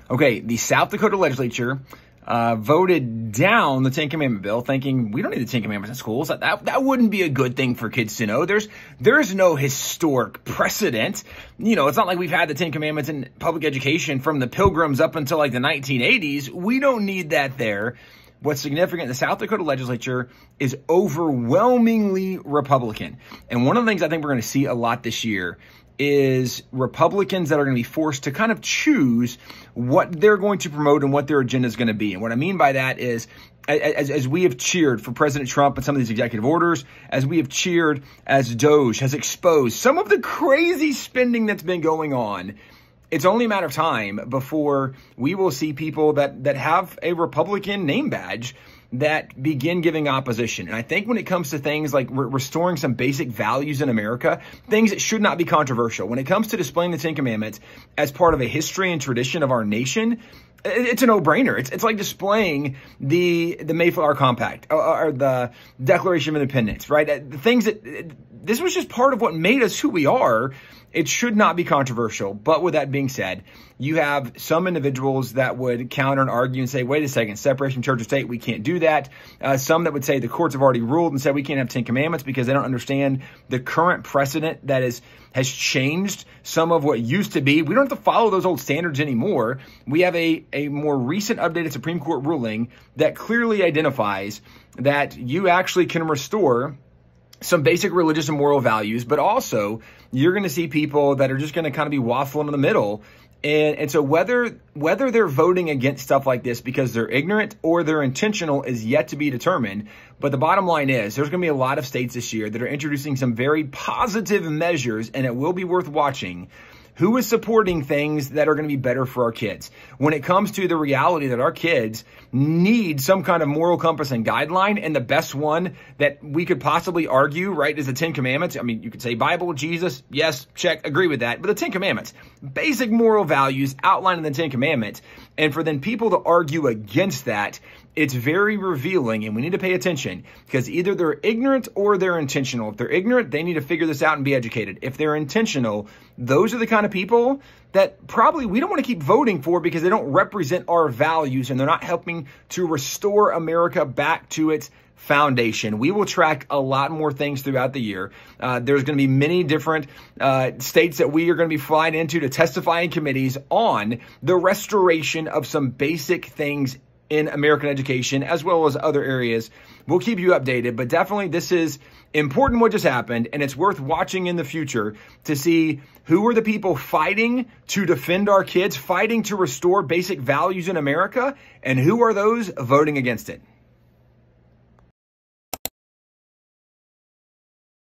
Okay, the South Dakota legislature voted down the Ten Commandment bill, thinking we don't need the Ten Commandments in schools. That wouldn't be a good thing for kids to know. There's no historic precedent. It's not like we've had the Ten Commandments in public education from the Pilgrims up until like the 1980s. We don't need that there. What's significant, the South Dakota legislature is overwhelmingly Republican. And one of the things I think we're going to see a lot this year is Republicans that are going to be forced to kind of choose what they're going to promote and what their agenda is going to be. And what I mean by that is, as we have cheered for President Trump and some of these executive orders, as we have cheered as DOJ has exposed some of the crazy spending that's been going on, it's only a matter of time before we will see people that have a Republican name badge that begin giving opposition. And I think when it comes to things like restoring some basic values in America, things that should not be controversial, when it comes to displaying the Ten Commandments as part of a history and tradition of our nation, it's a no-brainer. It's like displaying the Mayflower Compact or the Declaration of Independence, right? The things this was just part of what made us who we are. It should not be controversial. But with that being said, you have some individuals that would counter and argue and say, wait a second, separation of church and state, we can't do that. Some that would say the courts have already ruled and said we can't have Ten Commandments because they don't understand the current precedent that has changed some of what used to be. We don't have to follow those old standards anymore. We have a more recent updated Supreme Court ruling that clearly identifies that you actually can restore some basic religious and moral values, but also you're going to see people that are just going to kind of be waffling in the middle. And so whether they're voting against stuff like this because they're ignorant or they're intentional is yet to be determined. But the bottom line is there's going to be a lot of states this year that are introducing some very positive measures, and it will be worth watching who is supporting things that are going to be better for our kids. When it comes to the reality that our kids need some kind of moral compass and guideline, and the best one that we could possibly argue, right, is the Ten Commandments. I mean, you could say Bible, Jesus, yes, check, agree with that. But the Ten Commandments, basic moral values outlined in the Ten Commandments. And for then people to argue against that, it's very revealing, and we need to pay attention because either they're ignorant or they're intentional. If they're ignorant, they need to figure this out and be educated. If they're intentional, those are the kind of people that probably we don't want to keep voting for because they don't represent our values and they're not helping to restore America back to its foundation. We will track a lot more things throughout the year. There's going to be many different states that we are going to be flying into to testify in committees on the restoration of some basic things in American education, as well as other areas. We'll keep you updated, but definitely this is important what just happened, and it's worth watching in the future to see who are the people fighting to defend our kids, fighting to restore basic values in America, and who are those voting against it.